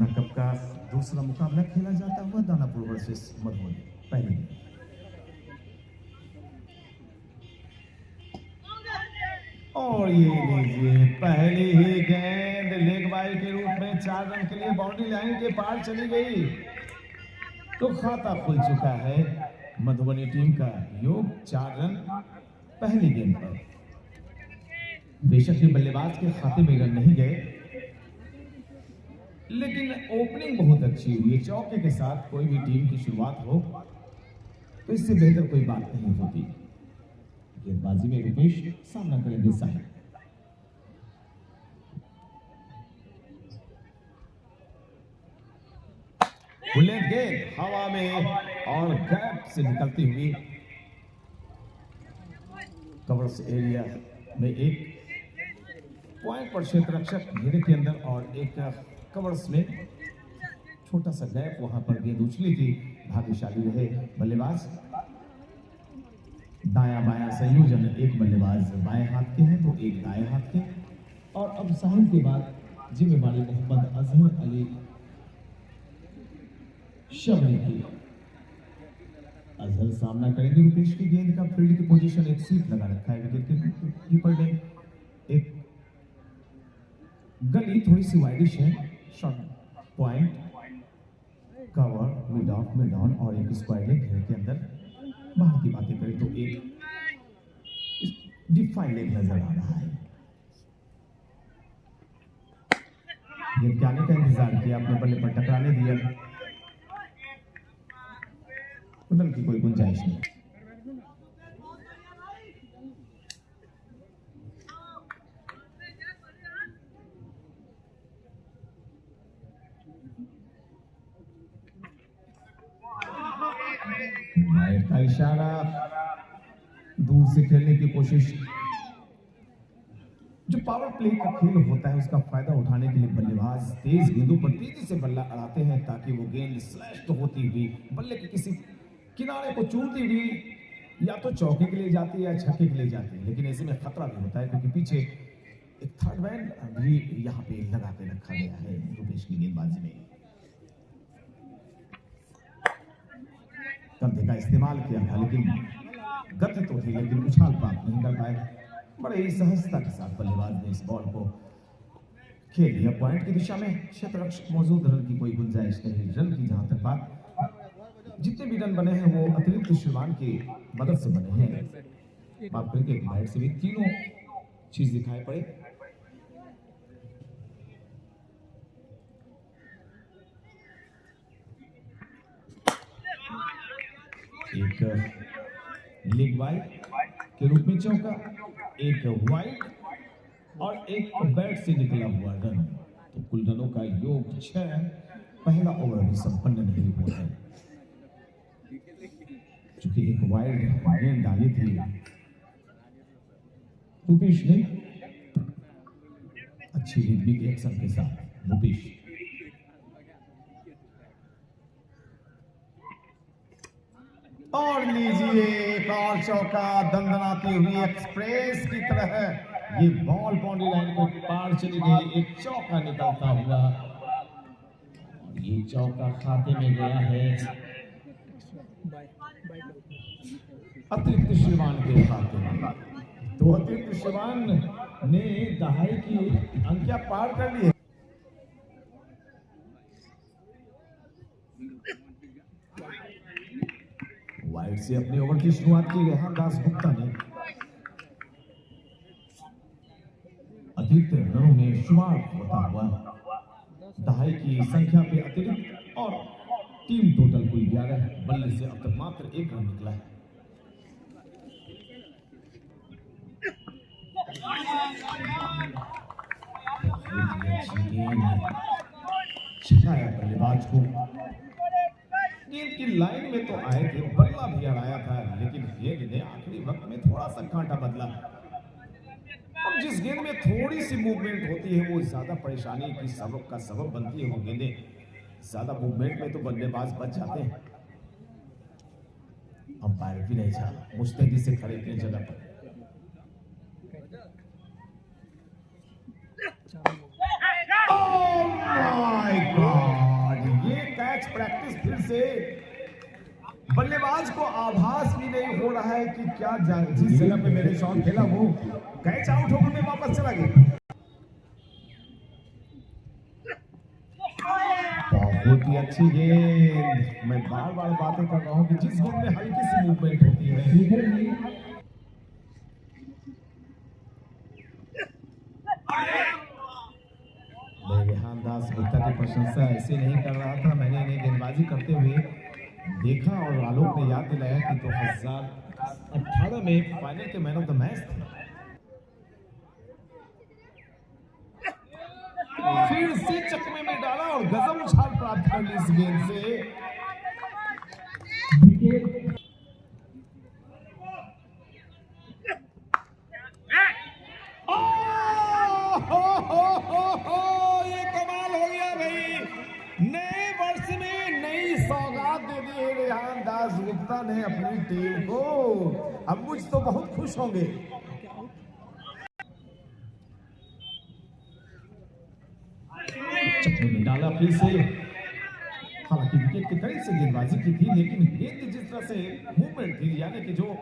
भावना cup का दूसरा मुकाबला खेला जाता हुआ दानापुर वर्सेस मधुबनी। पहली और ये लीजिए पहली ही गेंद लेग बाई के रूप में 4 रन के लिए बाउंड्री लाइन के पार चली गई तो खाता खुल चुका है मधुबनी टीम का। योग 4 रन पहली गेंद पर। बेशक ये बल्लेबाज के खाते में रन नहीं गए, लेकिन ओपनिंग बहुत अच्छी हुई। चौके के साथ कोई भी टीम की शुरुआत हो तो इससे बेहतर कोई बात नहीं होती। गेंदबाजी में रुपेश सामना करेंगे साहिल। बुलेट गेंद हवा में और गैप से निकलती हुई कवर्स एरिया में एक पॉइंट पर क्षेत्र रक्षक घेरे के अंदर और एक कवर्स में छोटा सा गैप, वहां पर गेंद उछली थी। भाग्यशाली रहे बल्लेबाज। दाया बाया संयोजन, एक बल्लेबाज बाएं हाथ के हैं तो एक दाएं हाथ के। और अब साहिल के बाद जिम्मेवारी मोहम्मद अजहर अली शबरी की। अजहर सामना करेंगे रुपेश की गेंद का। फील्ड की पोजीशन एक स्वीप लगा रखा है विकेट कीपर ने। एक गली थोड़ी सी वाइडिश है। Shot point cover mid of mid on और एक स्क्वायर लेग घेरे के अंदर। बाहर की बातें करें तो एक डिफाइन लेग नजर आ रहा है। गेंद के आने का इंतजार किया, अपने बल्ले पर टकराने दिया, उधर की कोई गुंजाइश नहीं। माइक का इशारा, दूर से खेलने की कोशिश। जो पावर प्ले का खेल होता है उसका फायदा उठाने के लिए बल्लेबाज तेज गेंदों पर तेजी से बल्ला अड़ाते हैं ताकि वो गेंद स्लैश होती हुई बल्ले के किसी किनारे को चूमती हुई या तो चौके के लिए जाती है या छक्के के लिए जाती है। लेकिन ऐसे में खतरा भी होता है क्योंकि पीछे एक थर्ड मैन भी यहाँ पे लगा के रखा गया है रुपेश की गेंदबाजी में। कंधे का इस्तेमाल किया था लेकिन गति तो थी, लेकिन उछाल प्राप्त नहीं कर पाए। बड़े ही सहजता के साथ बल्लेबाज ने इस बॉल को खेल दिया पॉइंट की दिशा में। क्षेत्र रक्षक मौजूद, रन की कोई गुंजाइश नहीं। रन की जहां तक बात, जितने भी रन बने हैं वो अतिरिक्त श्रीमान की मदद से बने हैं। बात करेंगे एक बाइट से भी तीनों चीज दिखाई पड़े। एक लेग वाइड के रूप में चौका, एक वाइड और एक बैट से निकला हुआ रन। तो कुल रनों का योग 6। पहला ओवर भी संपन्न नहीं हुआ है चूंकि एक वाइड गेंद डाली थी रुपेश ने अच्छी रिदमिक एक्शन के साथ। रुपेश और लीजिए एक और चौका, दंदनाती हुई एक्सप्रेस की तरह है। ये बॉल बाउंड्री लाइन को पार चली गई। एक चौका निकलता हुआ और ये चौका खाते में गया है अतिरिक्त श्रीमान के खाते में। तो अतिरिक्त श्रीमान ने दहाई की अंकिया पार कर ली है। वाइड से अपने ओवर की शुरुआत की रेहानदास गुप्ता ने अतिरिक्त रनों में शुमार होता हुआ दहाई की संख्या पे अतिरिक्त और टीम टोटल कुल 11 बल्ले से अब तक मात्र 1 रन निकला है। छाया बल्लेबाज को गेंद की लाइन में तो आए थे, बल्ला भी अड़ाया था, लेकिन गेंद ने आखिरी वक्त में थोड़ा सा कांटा बदला। अब जिस गेंद में थोड़ी सी मूवमेंट होती है वो ज्यादा परेशानी की सबब का सबब बनती है। वो गेंदें ज्यादा मूवमेंट में तो बल्लेबाज बच जाते हैं। अंपायर भी नहीं था, मुस्तैदी से खड़े थे जगह पर। Oh my God! प्रैक्टिस फिर से। बल्लेबाज को आभास भी नहीं हो रहा है कि क्या जिस जगह पे मैंने शॉट खेला वो कैच आउट होकर मैं वापस चला गया। बहुत ही अच्छी गेंद। मैं बार बार बातें कर रहा हूं कि जिस गेंद में हल्की सी मूवमेंट होती है, रेहान दास गुप्ता की प्रशंसा ऐसे नहीं कर रहा था। मैंने इन्हें गेंदबाजी करते हुए देखा और आलोक ने याद दिलाया कि 2018 में फाइनल के मैन ऑफ द मैच थे। फिर से चकमे में डाला और गजब उछाल प्राप्त कर ली इस गेंद से। ये कमाल हो गया भाई। नए वर्ष में नई सौगात दे दी है रेहान दास गुप्ता ने अपनी टीम को। अब मुझ तो बहुत खुश होंगे। चक्कर में डाला फिर से। हालांकि विकेट के करीब से गेंदबाजी की थी, लेकिन गेंद जिस तरह से मूवमेंट थी, यानी कि जो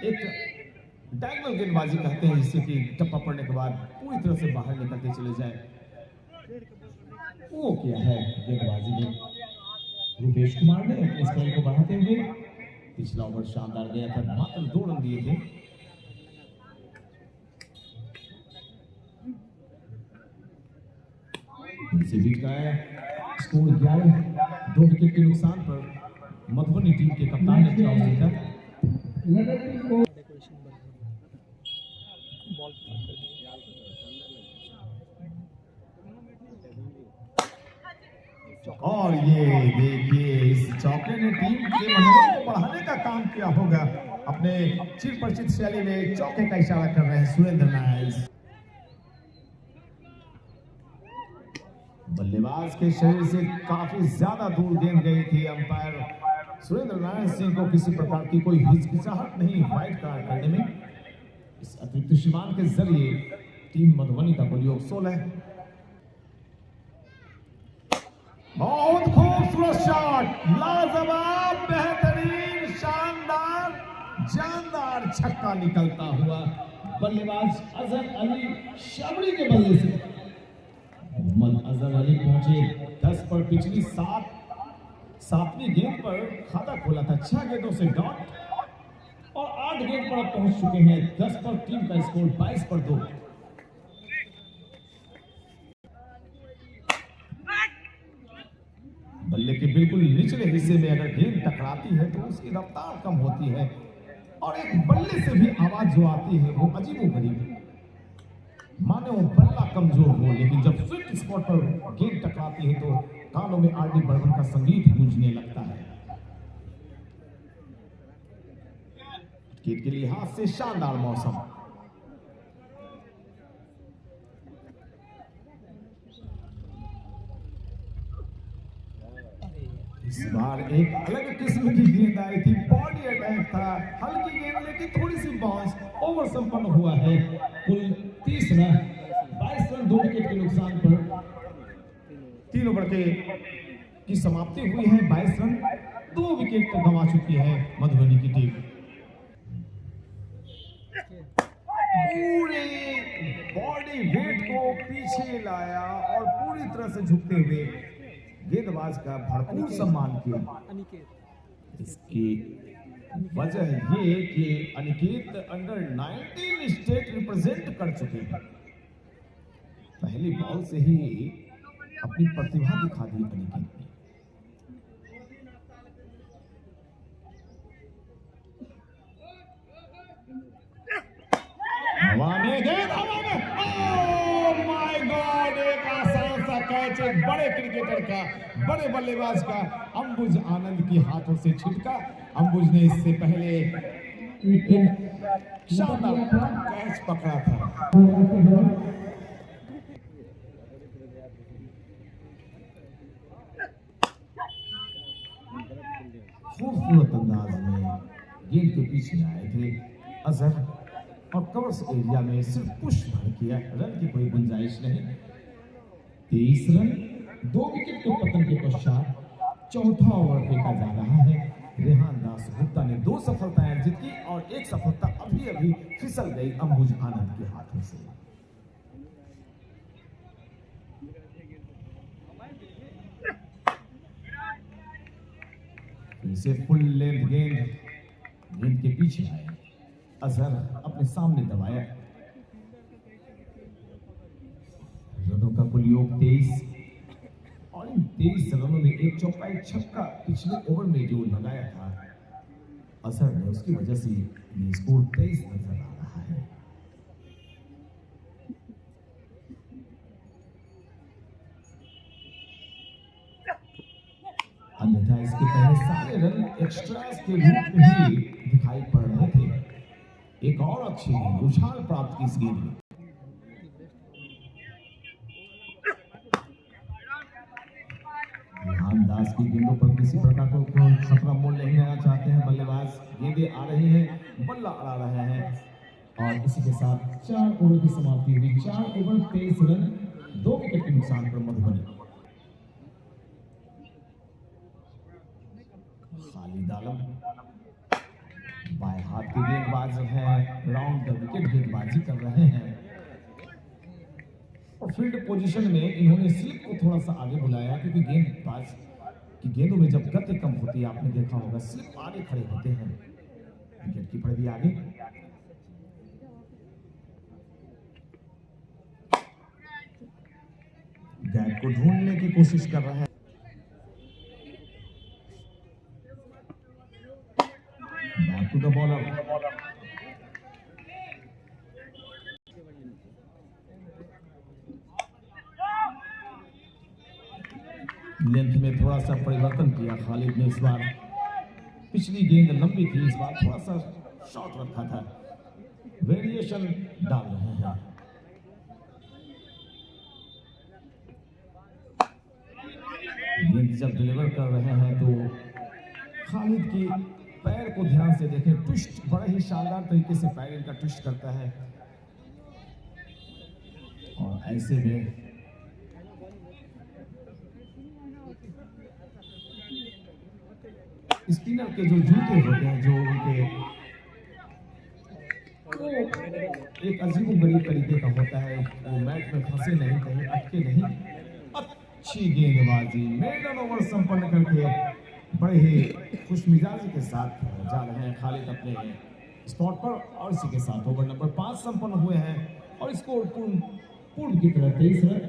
एक डायगोनल गेंदबाजी कहते हैं, जिससे कि टप्पा पड़ने के बाद पूरी तरह से बाहर निकलते चले जाए, वो किया है गेंदबाजी में रुपेश कुमार ने अपने स्कोर को बढ़ाते हुए। पिछला ओवर शानदार गया था, मात्र 2 रन दिए थे। इसे बीट गया स्कोर 11। 2 विकेट के नुकसान पर मधुबनी टीम के कप्तान ने टॉस जीता। और ये देखिए, इस चौके ने टीम के मनोबल को बढ़ाने का काम किया होगा। अपने चिर परिचित शैली में चौके का इशारा कर रहे हैं सुरेंद्र नारायण। बल्लेबाज के शरीर से काफी ज्यादा दूर गेंद गई थी। अंपायर सुरेंद्र नारायण सिंह को किसी प्रकार की कोई हिचकिचाहट नहीं वाइड कार्ड करने में। इस अतिरिक्त सीमांत के जरिए टीम मधुबनी का कुल योग 16 है। बहुत खूबसूरत शॉट, लाजवाब, बेहतरीन, शानदार, जानदार छक्का निकलता हुआ बल्लेबाज अजहर अली शबरी के बल्ले से। मोहम्मद अजहर अली पहुंचे 10 पर। पिछली 7वीं गेंद पर खाता खोला था। 6 गेंदों से डॉट और 8 गेंद पर पहुंच चुके हैं 10 पर। टीम का स्कोर 22 पर 2। बल्ले के बिल्कुल निचले हिस्से में अगर गेंद टकराती है तो उसकी रफ्तार कम होती है और एक बल्ले से भी आवाज जो आती है वो अजीबोगरीब। माने वो बल्ला कमजोर हो, लेकिन जब स्वीट स्पॉट पर गेंद टकराती है तो कानों में आर डी बर्मन का संगीत गूंजने लगता है। विकेट के लिहाज से शानदार मौसम। इस बार एक अलग किस्म की गेंद आई थी, बॉडी अटैक था, हल्की गेंद लेकिन थोड़ी सी बाउंस। ओवर संपन्न हुआ है। कुल 30 रन, 22 रन 2 विकेट के नुकसान पर 3 ओवर की समाप्ति हुई है। 22 रन 2 विकेट तक गंवा चुकी है मधुबनी की टीम। पूरे बॉडी वेट को पीछे लाया और पूरी तरह से झुकते हुए गेंदबाज का भरपूर सम्मान किया। इसकी वजह ये कि अनिकेत अंडर 19 स्टेट रिप्रेजेंट कर चुके हैं। पहली बॉल से ही अपनी प्रतिभा दिखा दी अनिकेत ने। हवा में गेंद, हवा में, ओह माय गॉड, एक आसान सा कैच एक बड़े क्रिकेटर का, बड़े बल्लेबाज का अंबुज आनंद की हाथों से छिटका। अंबुज ने इससे पहले एक शानदार कैच पकड़ा था। खूबसूरत अंदाज में गेंद के पीछे आए थे अजहर और कवर्स एरिया में सिर्फ पुश भर किया। रन की कोई गुंजाइश नहीं। 23 रन 2 विकेट के पतन के पश्चात चौथा ओवर फेंका जा रहा है। रेहान दास गुप्ता ने 2 सफलताएं अर्जित की और 1 सफलता अभी अभी फिसल गई अंबुज आनंद के हाथों से। इसे फुल लेंथ गेंद के पीछे आए, अजहर अपने सामने दबाया। रनों का कुल योग 23 और इन 23 रनों में एक चौका एक छक्का पिछले ओवर में जो लगाया था अजहर ने, उसकी वजह से ये स्कोर 23 नजर आ रहा है। अन्यथा इसके पहले सारे रन एक्स्ट्रास के रूप में ही दिखाई पड़ रहे थे। एक और अच्छी गेंद उछाल प्राप्त की इस गेंद में। रेहान दास की गेंदों पर किसी प्रकार को खतरा मोल नहीं लेना चाहते हैं बल्लेबाज। गेंदें आ रही हैं, बल्ला अड़ा रहे हैं और इसी के साथ 4 ओवर की समाप्ति हुई। 4 ओवर 23 रन, 2 विकेट के नुकसान पर मधुबनी। खालिद आलम बाएं हाथ के गेंदबाज हैं, राउंड द विकेट गेंदबाजी कर रहे हैं और फील्ड पोजीशन में इन्होंने स्लिप को थोड़ा सा आगे बुलाया, क्योंकि गेंदबाज की गेंदों में जब गति कम होती है, आपने देखा होगा स्लिप आगे खड़े होते हैं। विकेट कीपर भी आगे। गैप को ढूंढने की कोशिश कर रहे हैं। Back to the bowler. Length में थोड़ा सा परिवर्तन किया खालिद ने इस बार। पिछली गेंद लंबी थी, इस बार थोड़ा सा शॉर्ट रखा था। वेरिएशन डाल रहे हैं। गेंद जब डिलीवर कर रहे हैं तो खालिद की पैर को ध्यान से देखें। ट्विस्ट बड़ा ही शानदार तरीके से पैर इनका ट्विस्ट करता है और ऐसे में स्पिनर के जो जूते होते हैं, जो उनके एक अजीब गरीब तरीके का होता है, वो मैट में फंसे नहीं, कहीं अटके नहीं। अच्छी गेंदबाजी, मेडन ओवर संपन्न करके बड़े ही खुश मिजाजी के साथ जा रहे हैं खालिद अपने स्पॉट पर और इसी के साथ ओवर नंबर 5 संपन्न हुए हैं और स्कोर पूर्ण की तरह 23 रन,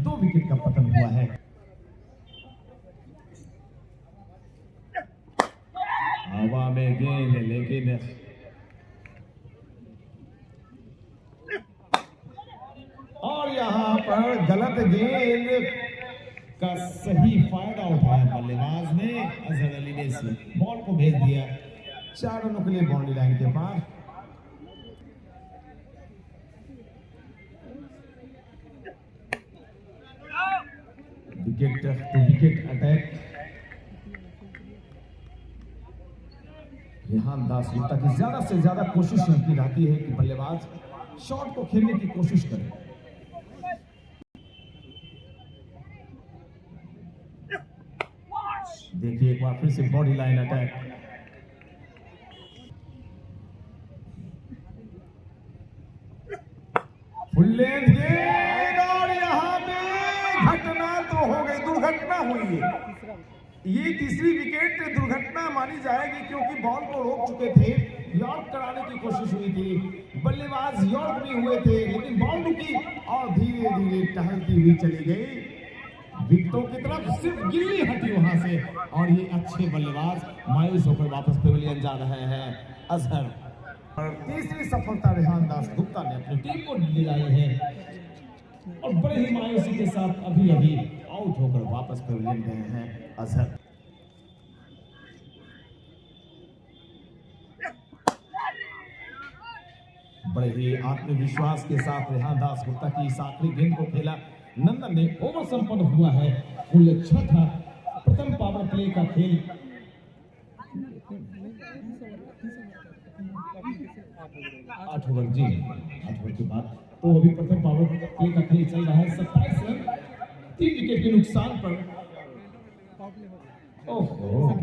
2 विकेट का पतन हुआ है। हवा में गेंद, लेकिन और यहां पर गलत गेंद का सही फायदा उठाया बल्लेबाज ने। अजहर अली ने इस बॉल को भेज दिया 4 रनों के लिए बाउंड्री लाइन के पार। Wicket to wicket attack. Rehan Das Gupta की ज्यादा से ज्यादा कोशिश इनकी रहती है कि बल्लेबाज शॉट को खेलने की कोशिश करें। देखिए एक बार फिर से body line attack. Full length गेंद और यहां पे घटना तो हो गई, दुर्घटना हुई है। ये तीसरी विकेट दुर्घटना मानी जाएगी, क्योंकि बॉल को रोक चुके थे, यॉर्क कराने की कोशिश हुई थी, बल्लेबाज यॉर्क भी हुए थे, लेकिन बॉल रुकी और धीरे धीरे टहलती हुई चली गई विकेटों की तरफ। सिर्फ गिल्ली हटी वहां से और ये अच्छे बल्लेबाज मायूस होकर वापस पेविलियन जा रहे हैं। अजहर और तीसरी सफलता रेहान दास गुप्ता ने अपनी टीम को दिलाई है और बड़े ही मायूसी के साथ अभी अभी आउट होकर वापस पेविलियन गए हैं अजहर। बड़े ही आत्मविश्वास के साथ रेहान दास गुप्ता की इस आखिरी गेंद को खेला। नंदन ने ओवर संपन्न हुआ है। कुल 6 था प्रथम पावर प्ले का खेल। 8 ओवर जी, 8 ओवर के बाद तो अभी प्रथम पावर प्ले का खेल चल रहा है। 27 रन, 3 विकेट विकेट के नुकसान पर। ओहो,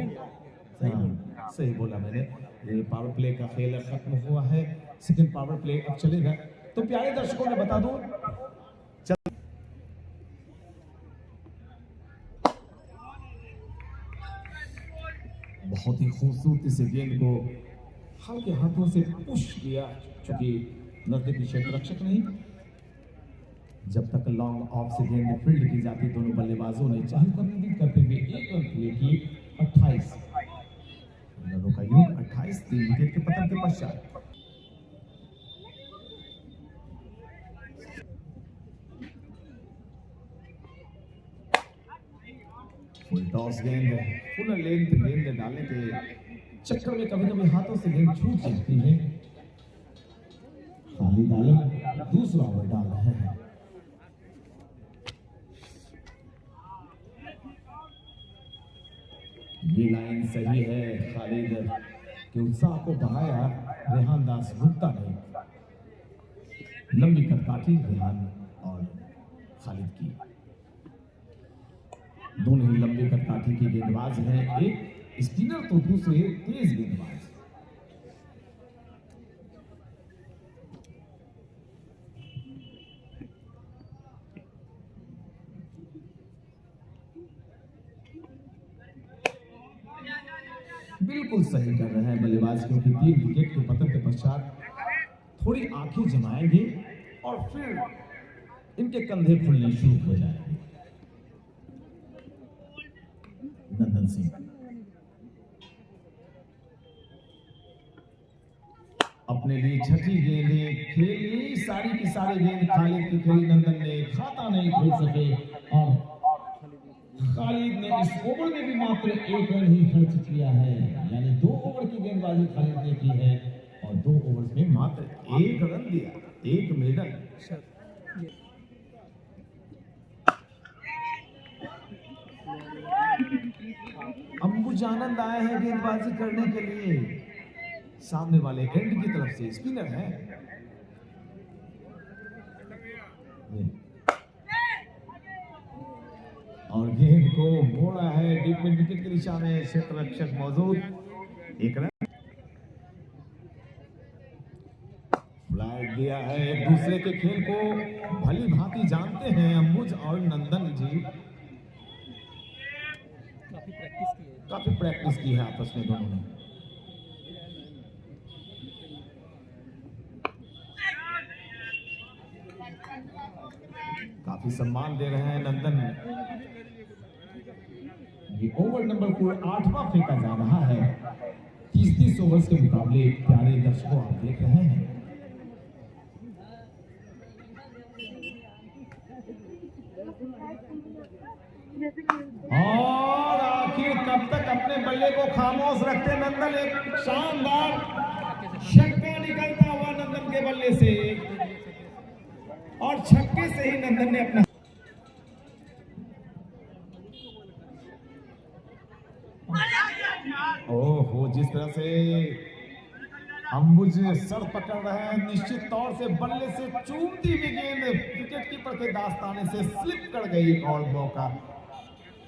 सही बोला मैंने, ये पावर प्ले का खेल खत्म हुआ है, सेकंड पावर प्ले अब चलेगा। तो प्यारे दर्शकों ने बता दूं, बहुत ही खूबसूरती से गेंद को हल्के हाथों से पुश किया, चूंकि नजदीकी क्षेत्र रक्षक नहीं। जब तक लॉन्ग ऑफ से गेंद फील्ड की जाती, दोनों बल्लेबाजों ने चहलकदमी करते हुए 1 रन प्ले की। 28 रनों का योग, 28 3 विकेट के पतन के पश्चात। फुल टॉस गेंद, फुल लेंथ गेंद डालने के चक्कर में कभी कभी हाथों से गेंद छूट जाती है। खालिद आलम दूसरा ओवर डाल रहे हैं। ये लाइन सही है, खालिद के उत्साह को बढ़ाया रेहान दास गुप्ता ने। लंबी कदकाठी रेहान और खालिद की, दोनों ही लंबे कदकाठी के गेंदबाज हैं, एक स्पिनर तो दूसरे तेज गेंदबाज। बिल्कुल सही कर रहे हैं बल्लेबाज, क्योंकि 3 विकेट के पतन के पश्चात थोड़ी आंखें जमाएंगे और फिर इनके कंधे खुलने शुरू हो जाएंगे। नंदन सिंह अपने लिए छठी गेंदें खेली, सारी की सारी गेंद खालिद की खेली। नंदन ने खाता नहीं खोल सके और खालिद ने इस ओवर में भी मात्र 1 रन ही खर्च किया है, यानी 2 ओवर की गेंदबाजी खालिद ने की है और 2 ओवर्स में मात्र 1 रन दिया, 1 मेडल। अंबुज आनंद आए हैं गेंदबाजी करने के लिए, सामने वाले एंड की तरफ से स्पिनर है। और गेंद को मोड़ा है डीप मिड विकेट की दिशा में, क्षेत्र रक्षक मौजूद। 1 रन फ्लैग दिया है। एक दूसरे के खेल को भली भांति जानते हैं अंबुज और नंदन जी, काफी प्रैक्टिस की है आपस में दोनों ने। काफी सम्मान दे रहे हैं नंदन। ये ओवर नंबर 8वां फेंका जा रहा है। 30 ओवर्स के मुकाबले प्यारे दर्शकों आप देख रहे हैं। और आखिर कब तक अपने बल्ले को खामोश रखते नंदन। एक शानदार छक्का निकलता हुआ नंदन के बल्ले से, और छक्के से ही नंदन ने अपना ओहो, जिस तरह से अंबुज सर पकड़ रहे हैं, निश्चित तौर से बल्ले से चूमती हुई गेंद विकेट कीपर के दास्ताने से स्लिप कर गई। एक और मौका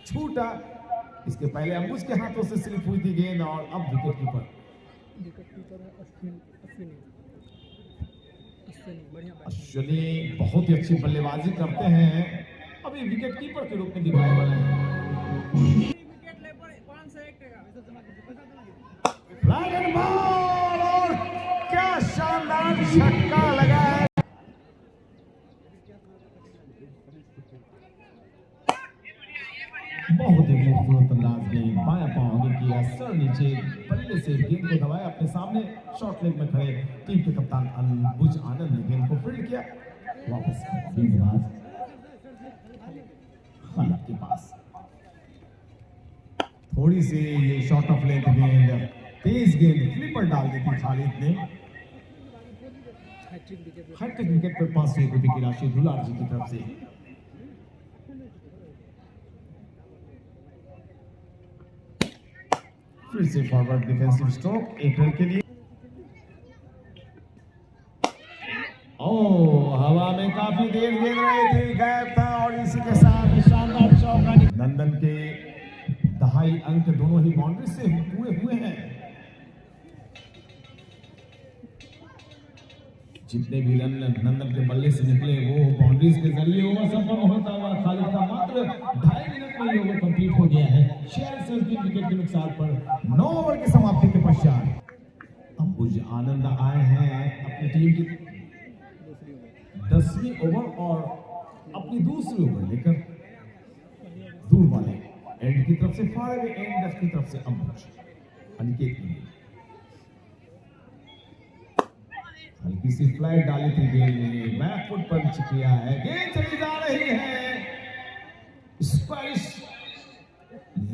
छूटा, इसके पहले अंबुज के हाथों से स्लिप हुई थी गेंद और अब विकेट कीपर अश्विनी बहुत ही अच्छी बल्लेबाजी करते हैं, अभी विकेट कीपर के रूप में दिखाई पड़े हैं। और क्या शानदार छक्का लगा है। बहुत ही खूबसूरत अंदाज में बायां पांव आगे किया, सर नीचे, बल्ले से गेंद को दबाया अपने सामने। शॉर्ट लेग में खड़े टीम के कप्तान अंबुज आनंद ने गेंद को फील्ड किया। वापस गेंदबाज खालिद के पास, थोड़ी सी ये शॉर्ट ऑफ लेंथ गेंद, तेज गेंद फ्लिपर डाल दी थी खालिद ने। हैट्रिक विकेट पर 500 रुपए की राशि दुलार जी की तरफ से। फिर से फॉरवर्ड डिफेंसिव स्ट्रोक, 1 रन के लिए। हवा में काफी देर गेंद रही थी, गायब था और इसी के साथ शानदार नंदन के दहाई अंक दोनों ही बाउंड्री से पूरे हुए हैं। जितने भी रन नंदन के बल्ले से निकले वो बाउंड्रीज के जरिए ओवर संपन्न होता हुआ खालिद का मात्र 2.5 मिनट में ओवर कंप्लीट हो गया है। 46 विकेट के नुकसान पर 9 ओवर की समाप्ति के पश्चात अंबुज आनंद आए हैं अपनी टीम की 10वीं ओवर और अपनी दूसरी ओवर लेकर दूर वाले एंड की तरफ से फार अवे एंड की तरफ से अंबुज अनिकेत के लिए हल्की सी फ्लाइट डाली थी गेंद में, बैक फुट पंच किया है, गेंद चली जा रही है स्क्वैश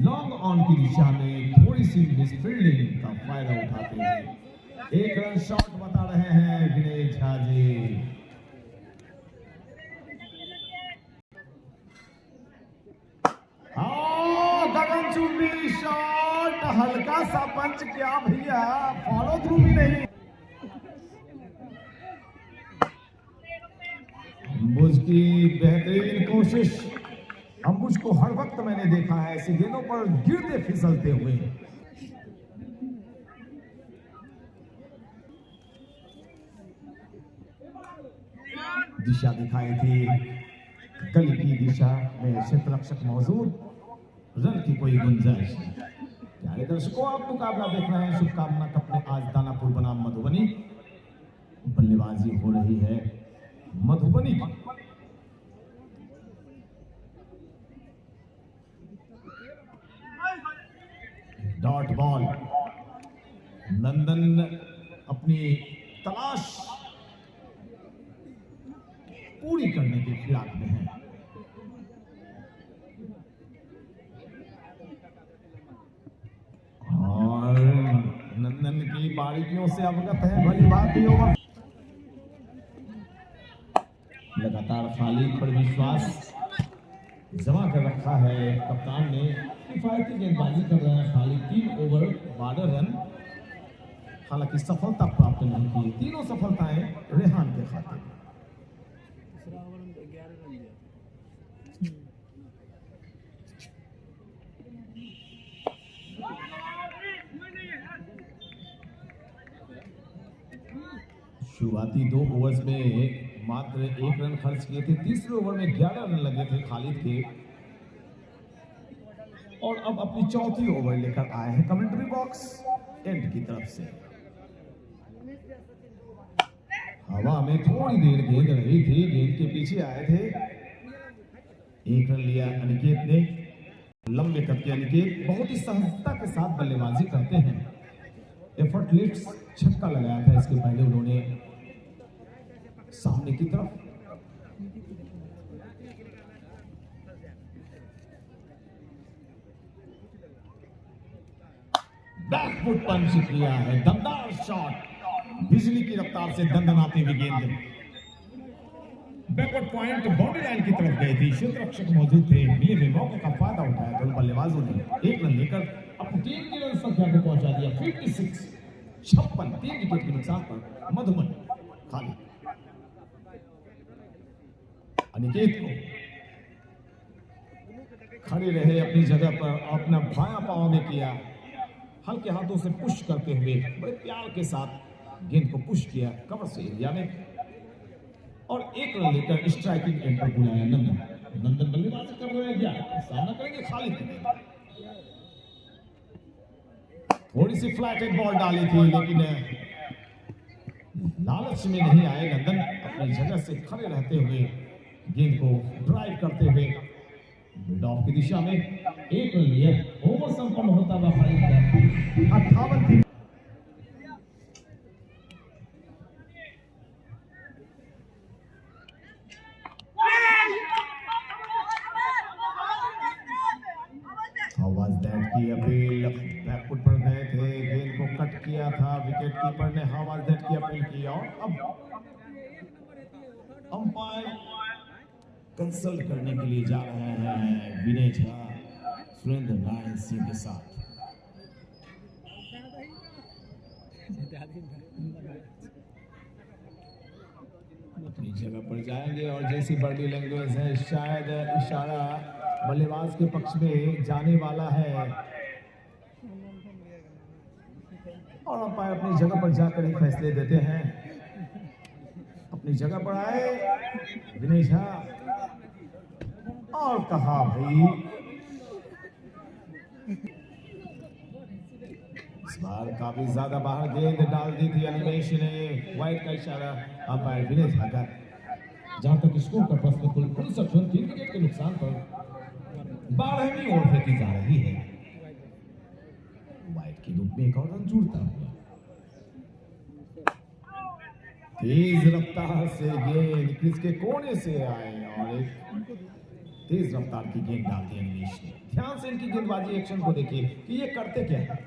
लॉन्ग ऑन की दिशा में। थोड़ी सी मिसफील्डिंग का फायदा उठाते हुए 1 रन शॉट बता रहे हैं विनय झा जी। गगनचुंबी शॉट, हल्का सा पंच क्या भैया, फॉलो थ्रू भी नहीं। अंबुज की बेहतरीन कोशिश। अंबुज को हर वक्त मैंने देखा है ऐसी गेंदों पर गिरते फिसलते हुए। दिशा दिखाई थी गली की दिशा में क्षेत्ररक्षक मौजूद, रन की कोई गुंजाइश नहीं। प्यारे दर्शकों, आप मुकाबला देख रहे हैं शुभकामना कप में आज दानापुर बनाम मधुबनी। बल्लेबाजी हो रही है मधुबनी की। डॉट बॉल, नंदन अपनी तलाश पूरी करने के फिराक में है। और नंदन की बारीकियों से अवगत है, भली बात ही होगा। लगातार खालिद पर विश्वास जमा कर रखा है कप्तान ने। किफायती गेंदबाजी कर रहे हैं खालिद। 3 ओवर 12 रन, हालांकि सफलता प्राप्त नहीं की। तीनों सफलताएं रेहान के खाते में। शुरुआती 2 ओवर्स में मात्र 1 रन खर्च किए थे। तीसरे ओवर में 11 रन लगे थे खालिद के और अब अपनी चौथी ओवर लेकर आए हैं कमेंट्री बॉक्स एंड की तरफ से। हवा में थोड़ी देर गेंद रही थी, गेंद के पीछे आए थे। 1 रन लिया अनिकेत ने। लंबे कद के अनिकेत बहुत ही सहजता के साथ बल्लेबाजी करते हैं। एफर्ट लिफ्ट छक्का लगाया था इसके पहले उन्होंने सामने की तरफ। बैकफुट पंच किया है, दमदार शॉट, बिजली की रफ्तार से दंदनाती हुई गेंद बैकवर्ड पॉइंट बाउंड्री लाइन की तरफ गई थी। क्षेत्ररक्षक मौजूद थे, मिले हुए मौके का फायदा उठाया दोनों बल्लेबाजों ने। 1 रन लेकर अपनी टीम की रन संख्या को पहुंचा दिया 56। 56 3 विकेट के नुकसान पर मधुबनी। खालिद अनिकेत को खड़े रहे अपनी जगह पर, अपना बायां पांव में किया, हल्के हाथों से पुश करते हुए बड़े प्यार के साथ गेंद को पुश किया कवर से एरिया में और 1 रन लेकर स्ट्राइकिंग एंड पर बुलाया नंदन। नंदन बल्लेबाजी कर रहे हैं, क्या सामना करेंगे खालिद। थोड़ी सी फ्लैटेड बॉल डाली थी लेकिन लालच में नहीं आए नंदन। अपनी जगह से खड़े रहते हुए गेंद को ड्राइव करते हुए मिड ऑफ की दिशा में 1 रन लिया। ओवर संपन्न होता हुआ खालिद का 58 की अपील। बैकफुट पर गए थे, गेंद को कट किया था, विकेट कीपर ने हाउ वाज दैट की अपील की और अब अंपायर कंसल्ट करने के लिए जा रहे हैं विनय झा सुरेंद्र नारायण सिंह के साथ। अपनी जगह पर जाएंगे और जैसी बॉडी लैंग्वेज है शायद इशारा बल्लेबाज के पक्ष में जाने वाला है और अंपायर अपनी जगह पर जाकर ही फैसले देते हैं। अपनी जगह पर आए विनय झा और कहा भाई इस बार काफी ज्यादा बाहर गेंद डाल दी थी अनिमेश ने। वाइड का इशारा अंपायर विनय झा का। जहां तक स्कोर का प्रश्न कुल 3 विकेट के नुकसान पर 12वीं ओवर फेंकी जा रही है। वाइड के रूप में एक और रन जुड़ता हुआ तेज रफ्तार से गेंद क्रीज के कोने से आए और एक तेज रफ्तार की गेंद डाल दी अनिमेश ने। ध्यान से इनकी गेंदबाजी एक्शन को देखिए कि ये करते क्या है,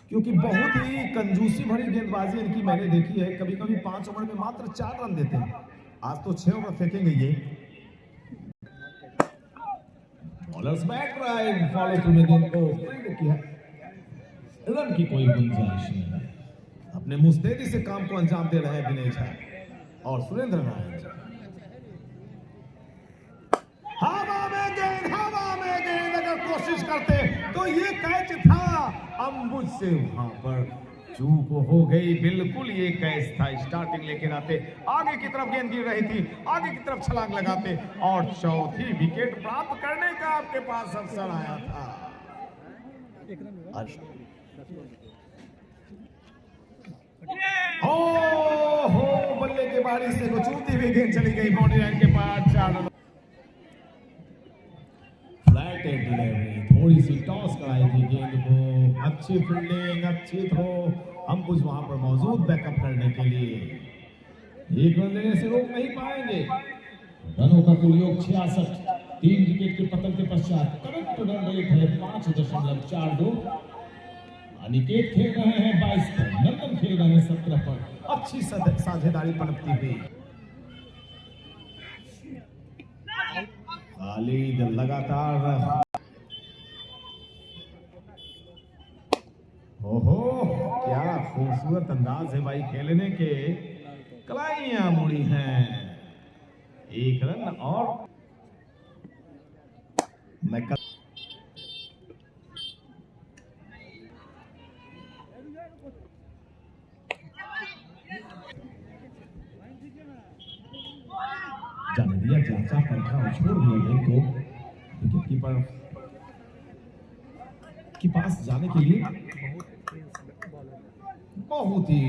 क्योंकि बहुत ही कंजूसी भरी गेंदबाजी इनकी मैंने देखी है। कभी कभी 5 ओवर में मात्र 4 रन देते हैं, आज तो 6 ओवर फेंकेंगे ये। Bowlers back drive follow through में गेंद को फील्ड किया, रन की कोई गुंजाइश नहीं। अपने मुस्तैदी से काम को अंजाम दे रहे हैं विनय झा और सुरेंद्र नारायण। हवा में गेंद अगर कोशिश करते तो ये कैच था। अंबुज से वहां पर चूक हो गई, बिल्कुल ये कैच था। स्टार्टिंग लेकर आते, आगे की तरफ गेंद गिर रही थी, आगे की तरफ छलांग लगाते और चौथी विकेट प्राप्त करने का आपके पास अवसर आया था। हो बल्ले के बारी से चूती हुई गेंद चली गई बाउंड्री लाइन के पार। 4 रन। फ्लैट डिलीवरी, थोड़ी सी टॉस कराई थी गेंद को। अच्छी फील्डिंग, अच्छी थ्रो। अंबुज वहां पर मौजूद बैकअप करने के लिए। 1 रन लेने से रोक नहीं पाएंगे। रनों का कुल योग 66। 3 विकेट के पतन के पश्चात करेक्ट रन रेट है 5.42। अनिकेत खेल रहे हैं 22 पर, नंदन खेल रहे हैं 17 पर। अच्छी साझेदारी पनपती हुई। खालिद लगातार। ओहो क्या खूबसूरत अंदाज है भाई खेलने के। कलाइयां मुड़ी हैं। 1 रन और मैं जाने दिया चाचा पंखा और छोड़ दिया गेंद को विकेट कीपर के पास जाने के लिए। बहुत ही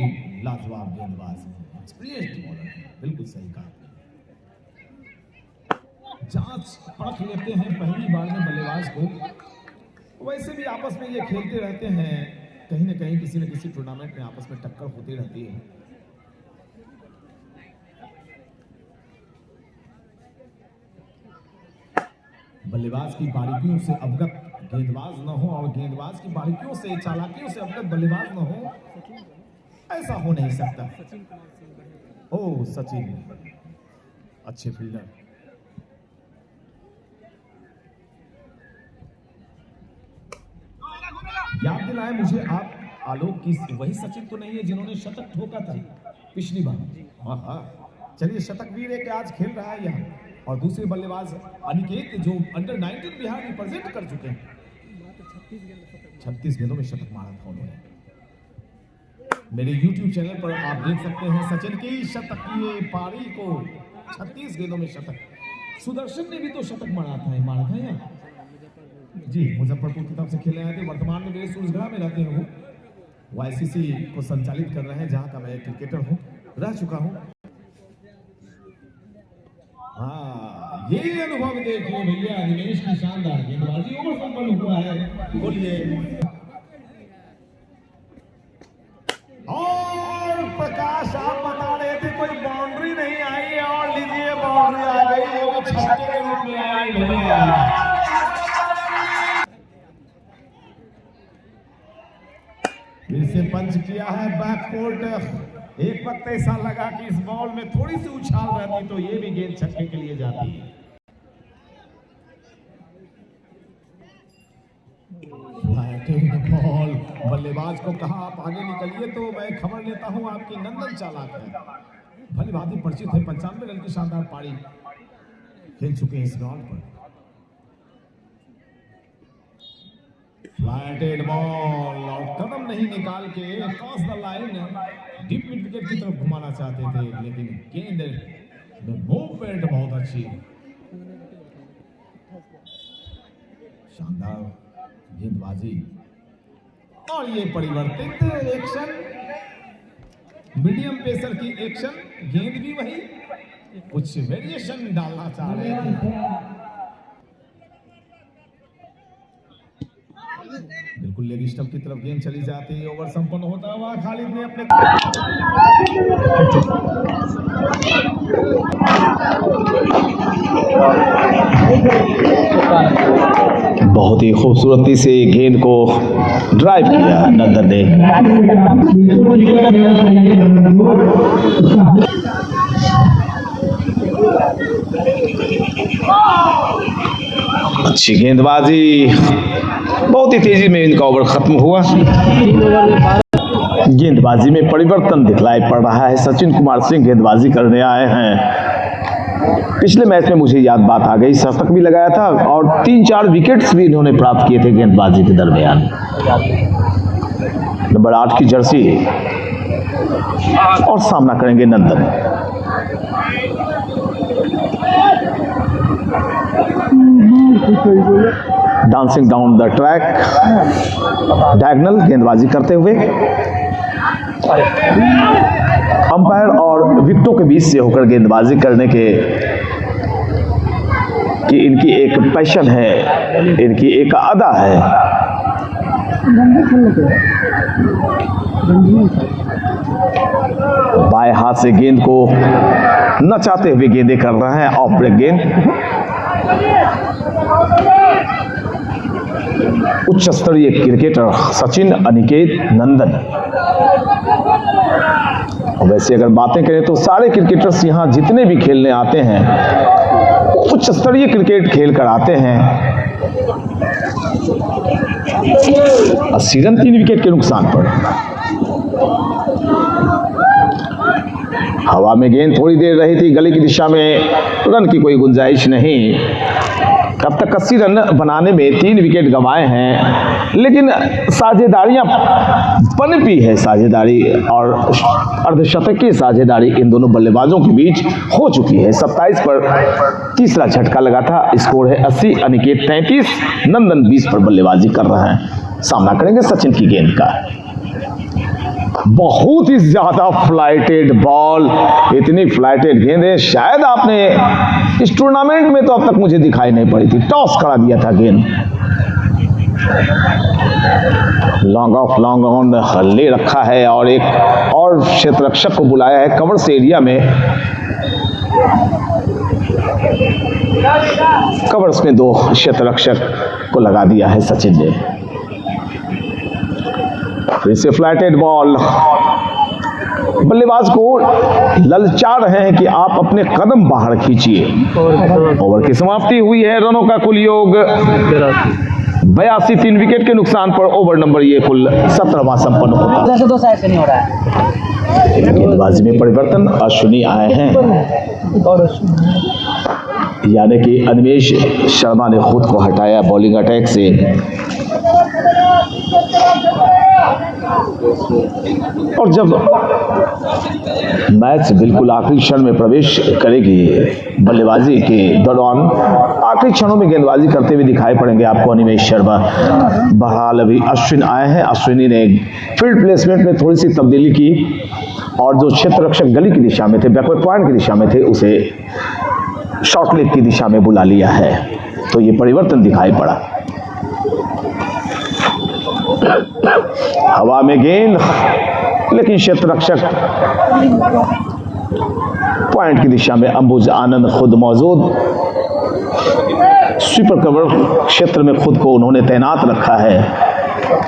लाजवाब गेंदबाज है, एक्सपीरियंस्ड बॉलर है। बिल्कुल सही कहा। जांच परख लेते हैं पहली बार में बल्लेबाज को। वैसे भी आपस में ये खेलते रहते हैं, कहीं ना कहीं किसी न किसी टूर्नामेंट में आपस में टक्कर होती रहती है। बल्लेबाज की बारीकियों से अवगत गेंदबाज न हो और गेंदबाज की बारीकियों से, चालाकियों से अवगत बल्लेबाज न हो, ऐसा हो नहीं सकता। ओ सचिन अच्छे फील्डर। याद दिलाए मुझे आप आलोक की वही सचिन तो नहीं है जिन्होंने शतक ठोका था पिछली बार। हाँ, चलिए शतक वीर एक आज खेल रहा है यहाँ। और दूसरे बल्लेबाज अनिकेत जो अंडर 19 बिहार रिप्रेजेंट कर चुके हैं। 36 गेंदों में शतक मारा था उन्होंने। मेरे YouTube चैनल पर आप देख सकते हैं सचिन की शतकीय पारी को। 36 गेंदों में शतक। सुदर्शन ने भी तो शतक मारा था यहाँ जी। मुजफ्फरपुर की तरफ से खेलने आए थे। वर्तमान में मेरे सूरजगढ़ में रहते हैं वो ICC को संचालित कर रहे हैं, जहां का मैं क्रिकेटर हूँ, रह चुका हूँ। हाँ, ये अनुभव देखिए भैया, अनिमेश की शानदार गेंदबाजी। ओवर संपन्न हुआ है। बोलिए। और प्रकाश आप बता रहे थे कोई बाउंड्री नहीं आई और लीजिए बाउंड्री आ गई। वो छक्के के रूप में आई भैया। फिर से पंच किया है बैकफुट। एक वक्त ऐसा लगा कि इस बॉल में थोड़ी सी उछाल रहती तो ये भी गेंद छक्के के लिए जाती। बॉल बल्लेबाज को कहा आप आगे निकलिए तो मैं खबर लेता हूं आपकी। नंदन चालाक है, भली भांति परिचित है। 95 रन की शानदार पारी खेल चुके हैं इस ग्राउंड पर। फ्लाइटेड बॉल और कदम नहीं निकाल के cross the line deep mid wicket की तरफ घुमाना चाहते थे, लेकिन गेंद में मूवमेंट बहुत अच्छी, शानदार गेंदबाजी। और ये परिवर्तित एक्शन, मीडियम पेसर की एक्शन, गेंद भी वही, कुछ वेरिएशन डालना चाह रहे थे। बिल्कुल लेग स्टंप की तरफ गेंद चली जाती है, ओवर संपन्न होता हुआ खालिद ने अपने बहुत ही खूबसूरती से गेंद को ड्राइव किया नंदन ने। अच्छी गेंदबाजी, बहुत ही तेजी में इनका ओवर खत्म हुआ। गेंदबाजी में परिवर्तन दिखलाई पड़ रहा है। सचिन कुमार सिंह गेंदबाजी करने आए हैं। पिछले मैच में मुझे याद बात आ गई, शतक भी लगाया था और 3-4 विकेट्स भी इन्होंने प्राप्त किए थे गेंदबाजी के दरमियान। नंबर 8 की जर्सी और सामना करेंगे Nandan. Dancing down the track, diagonal गेंदबाजी करते हुए अंपायर और विकेटों के बीच से होकर गेंदबाजी करने की इनकी एक पैशन है, इनकी एक अदा है। बाएं हाथ से गेंद को नचाते हुए गेंदें कर रहे हैं, ऑफ ब्रेक गेंद। उच्च स्तरीय क्रिकेटर सचिन अनिकेत नंदन। वैसे अगर बातें करें तो सारे क्रिकेटर्स यहाँ जितने भी खेलने आते हैं उच्च स्तरीय क्रिकेट खेल कर आते हैं। 80 रन 3 विकेट के नुकसान पर। हवा में गेंद थोड़ी देर रही थी, गली की दिशा में, रन की कोई गुंजाइश नहीं। अब तक 80 रन बनाने में 3 विकेट गंवाए हैं, लेकिन साझेदारियां पनपी है, साझेदारी और अर्धशतकीय साझेदारी इन दोनों बल्लेबाजों के बीच हो चुकी है। 27 पर तीसरा झटका लगा था। स्कोर है 80, अनिकेत 33, नंदन 20 पर बल्लेबाजी कर रहे हैं। सामना करेंगे सचिन की गेंद का। बहुत ही ज्यादा फ्लाइटेड बॉल, इतनी फ्लाइटेड गेंदें शायद आपने इस टूर्नामेंट में तो अब तक मुझे दिखाई नहीं पड़ी थी। टॉस करा दिया था गेंद, लॉन्ग ऑफ लॉन्ग ऑन ले रखा है और एक और क्षेत्ररक्षक को बुलाया है कवर्स एरिया में। कवर्स में 2 क्षेत्ररक्षक को लगा दिया है सचिन ने। फिर से फ्लैटेड बॉल, बल्लेबाज को ललचा रहे हैं कि आप अपने कदम बाहर खींचिए। ओवर की समाप्ति हुई है। रनों का कुल योग 82, 3 विकेट के नुकसान पर ओवर नंबर ये कुल 17वां संपन्न होता है। गेंदबाजी में परिवर्तन, अश्विनी आए हैं, यानी कि अनिमेश शर्मा ने खुद को हटाया बॉलिंग अटैक से। और जब मैच बिल्कुल आखिरी क्षण में प्रवेश करेगी, बल्लेबाजी के दौरान आखिरी क्षणों में गेंदबाजी करते हुए दिखाई पड़ेंगे आपको अनिमेश शर्मा। बहरहाल अभी अश्विन आए हैं। अश्विनी ने फील्ड प्लेसमेंट में थोड़ी सी तब्दीली की और जो क्षेत्र रक्षक गली की दिशा में थे, बैकवर्ड पॉइंट की दिशा में थे, उसे शॉर्ट लेग की दिशा में बुला लिया है। तो ये परिवर्तन दिखाई पड़ा। हवा में गेंद, लेकिन क्षेत्र रक्षक पॉइंट की दिशा में अंबुज आनंद खुद मौजूद। स्वीपर कवर क्षेत्र में खुद को उन्होंने तैनात रखा है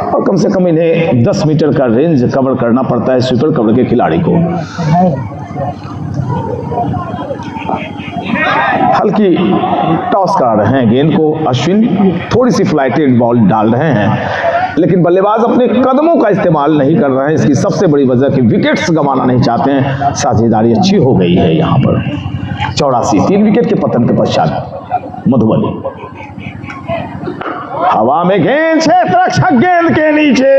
और कम से कम इन्हें 10 मीटर का रेंज कवर करना पड़ता है स्वीपर कवर के खिलाड़ी को। हल्की टॉस करा रहे हैं गेंद को अश्विन, थोड़ी सी फ्लाइटेड बॉल डाल रहे हैं। लेकिन बल्लेबाज अपने कदमों का इस्तेमाल नहीं कर रहे हैं। इसकी सबसे बड़ी वजह कि विकेट्स गंवाना नहीं चाहते हैं। साझेदारी अच्छी हो गई है यहाँ पर। 84 3 विकेट के पतन के पश्चात मधुबनी। हवा में गेंद, क्षेत्र रक्षक गेंद के नीचे,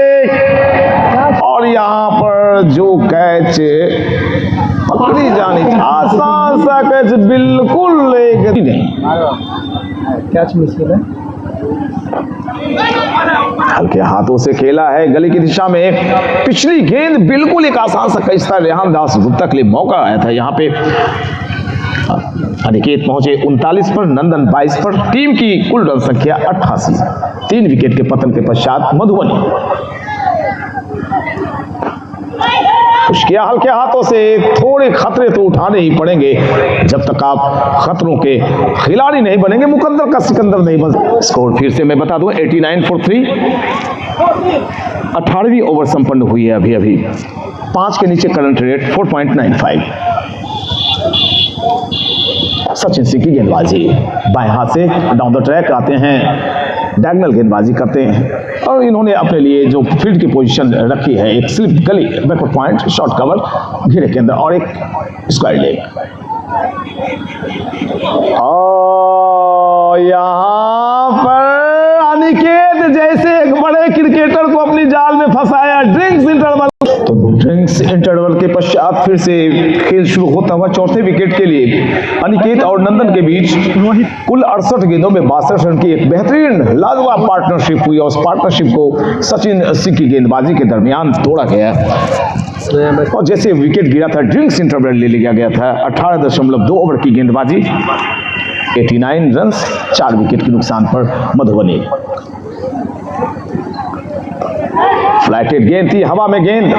और यहाँ पर जो कैच पकड़ी जानी आसान सा कैच, बिल्कुल नहीं, कैच मिस है। हल्के हाथों से खेला है गली की दिशा में। पिछली गेंद बिल्कुल एक आसान सा कैच था। रेहान दास गुप्ता के लिए मौका आया था यहाँ पे। अनिकेत पहुंचे 39 पर, नंदन 22 पर। टीम की कुल रन संख्या 88। 3 विकेट के पतन के पश्चात मधुबनी। कुछ किया हल्के हाथों से। थोड़े खतरे तो उठाने ही पड़ेंगे। जब तक आप खतरों के खिलाड़ी नहीं बनेंगे, मुकद्दर का सिकंदर नहीं बन। स्कोर फिर से मैं बता दूं, 89 for 3। 18वीं ओवर संपन्न हुई है अभी अभी। 5 के नीचे करंट रेट 4.95। सचिन सिंह की गेंदबाजी बाएं हाथ से डाउन द ट्रैक आते हैं, डायगोनल गेंदबाजी करते हैं, और इन्होंने अपने लिए जो फील्ड की पोजीशन रखी है, एक स्लिप गली, बैकवर्ड पॉइंट, शॉर्ट कवर घेरे के अंदर, और एक स्क्वायर लेग। और यहाँ पर अनिकेत जैसे एक बड़े क्रिकेटर को अपनी जाल में फंसाया। ड्रिंक्स इंटरवल, तो ड्रिंक्स इंटरवल के पश्चात फिर से खेल शुरू होता हुआ। चौथे विकेट के लिए अनिकेत और नंदन के बीच कुल 68 गेंदों में 62 रन की एक बेहतरीन लाजवाब पार्टनरशिप हुई, और उस पार्टनरशिप को सचिन सिंह की गेंदबाजी के दरमियान तोड़ा गया। और जैसे विकेट गिरा था, ड्रिंक्स इंटरवल ले लिया गया था। 18.2 ओवर की गेंदबाजी, 89 रन, 4 विकेट के नुकसान पर मधुबनी। फ्लाइटेड गेंद थी, हवा में गेंद।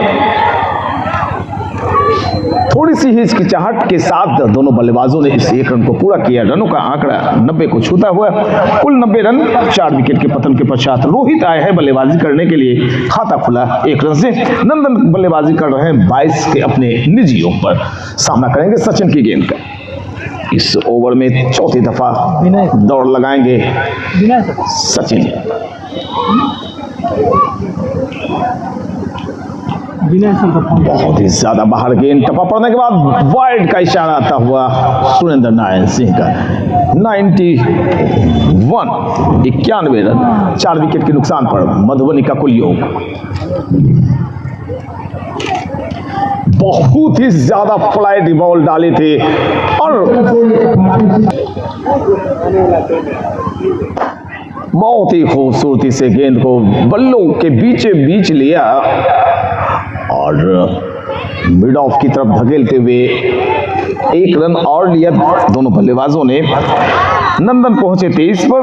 थोड़ी सी हिचकिचाहट के साथ दोनों बल्लेबाजों ने इस 1 रन को पूरा किया। रनों का आंकड़ा 90 को छूता हुआ। कुल 90 रन, 4 विकेट के पतन के पश्चात रोहित आए हैं बल्लेबाजी करने के लिए। खाता खुला 1 रन से। नंदन बल्लेबाजी कर रहे हैं 22 के अपने निजी ओवर। सामना करेंगे सचिन की गेंद का। इस ओवर में चौथी दफा दौड़ लगाएंगे सचिन। बहुत ही ज्यादा बाहर गेंद, टप्पा पड़ने के बाद वाइड का इशारा आता हुआ सुरेंद्र नारायण सिंह का। 91 रन, 4 विकेट के नुकसान पर मधुबनी का कुल योग। बहुत ही ज्यादा फ्लाइट बॉल डाली थी, और बहुत ही खूबसूरती से गेंद को बल्लों के बीचे बीच लिया, और मिड ऑफ की तरफ धकेलते हुए 1 रन और लिया दोनों बल्लेबाजों ने। नंदन पहुंचे 23 पर।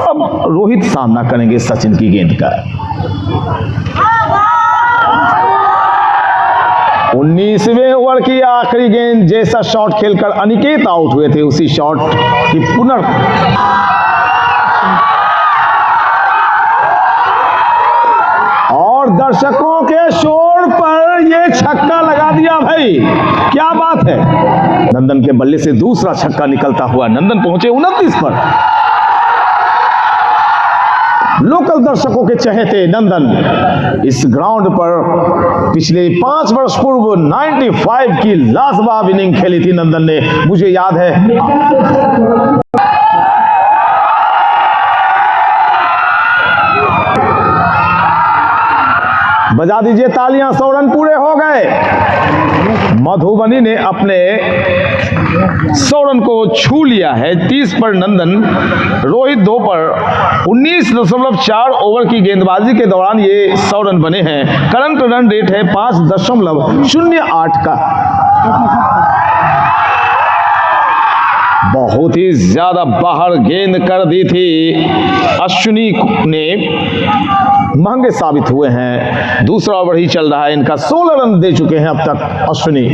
अब रोहित सामना करेंगे सचिन की गेंद का। 19वें ओवर की आखिरी गेंद, जैसा शॉट खेलकर अनिकेत आउट हुए थे, उसी शॉट की और दर्शकों के शोर पर ये छक्का लगा दिया भाई, क्या बात है। नंदन के बल्ले से दूसरा छक्का निकलता हुआ नंदन पहुंचे 29 पर। लोकल दर्शकों के चहेते नंदन इस ग्राउंड पर पिछले 5 वर्ष पूर्व 95 की लाजवाब इनिंग खेली थी नंदन ने, मुझे याद है। बजा दीजिए तालियां, 100 रन पूरे हो गए। मधुबनी ने अपने 100 रन को छू लिया है। 30 पर नंदन, रोहित 2 पर। 19.4 ओवर की गेंदबाजी के दौरान ये 100 रन बने हैं। करंट रन रेट है 5.08 का। बहुत ही ज्यादा बाहर गेंद कर दी थी। अश्विनी ने महंगे साबित हुए हैं। दूसरा ओवर ही चल रहा है इनका। 16 रन दे चुके हैं अब तक अश्विनी।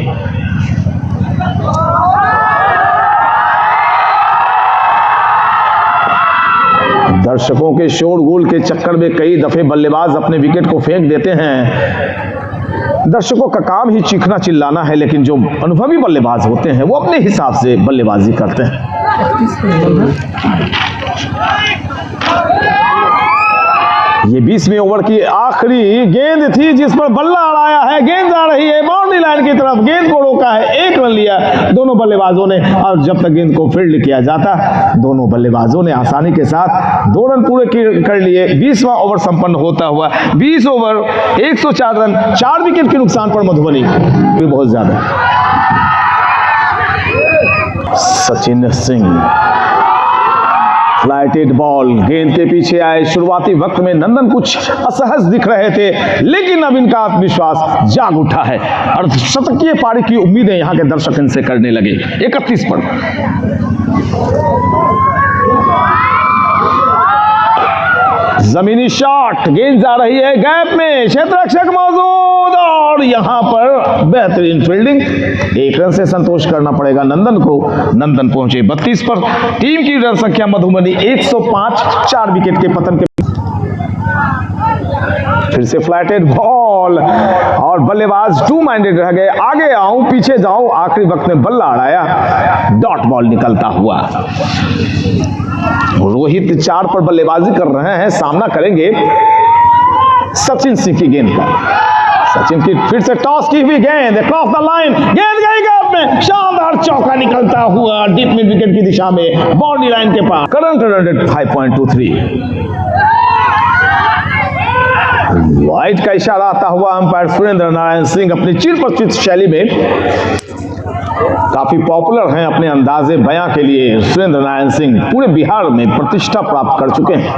दर्शकों के शोरगुल के चक्कर में कई दफे बल्लेबाज अपने विकेट को फेंक देते हैं। दर्शकों का काम ही चीखना चिल्लाना है, लेकिन जो अनुभवी बल्लेबाज होते हैं वो अपने हिसाब से बल्लेबाजी करते हैं। ये 20वें ओवर की आखिरी गेंद थी जिस पर बल्ला अड़ाया है। गेंद जा रही है बाउंड्री लाइन की तरफ, गेंद को रोका है, 1 रन लिया दोनों बल्लेबाजों ने। और जब तक गेंद को फील्ड किया जाता, दोनों बल्लेबाजों ने आसानी के साथ 2 रन पूरे कर लिए। 20वां ओवर संपन्न होता हुआ 20 ओवर 104 रन, 4 विकेट के नुकसान पर मधुबनी भी बहुत ज्यादा। सचिन सिंह फ्लाइटेड बॉल, गेंद के पीछे आए। शुरुआती वक्त में नंदन कुछ असहज दिख रहे थे, लेकिन अब इनका आत्मविश्वास जाग उठा है। अर्धशतकीय पारी की उम्मीदें यहां के दर्शक इनसे करने लगे। 31 पर जमीनी शॉट, गेंद जा रही है गैप में, क्षेत्ररक्षक मौजूद और यहां पर बेहतरीन फील्डिंग। 1 रन से संतोष करना पड़ेगा नंदन को। नंदन पहुंचे 32 पर। टीम की रन संख्या मधुबनी 105, 4 विकेट के पतन के। फिर से फ्लैटेड बॉल और बल्लेबाज 2 माइंडेड रह गए। आगे आऊं पीछे जाऊं, आखिरी वक्त में बल्ला अड़ाया, डॉट बॉल निकलता हुआ। रोहित 4 पर बल्लेबाजी कर रहे हैं, सामना करेंगे सचिन सिंह की गेंद का। सचिन की फिर से टॉस की हुई गेंद, क्रॉस द लाइन, गेंद गई गैप में, शानदार चौका निकलता हुआ डीप मिड विकेट की दिशा में, बाउंड्री लाइन के पास। Current run rate 5.23। वाइड का इशारा आता हुआ अंपायर सुरेंद्र नारायण सिंह अपनी चिरपरिचित शैली में काफी पॉपुलर हैं। अपने अंदाजे बयां के लिए सुरेंद्र नारायण सिंह पूरे बिहार में प्रतिष्ठा प्राप्त कर चुके हैं।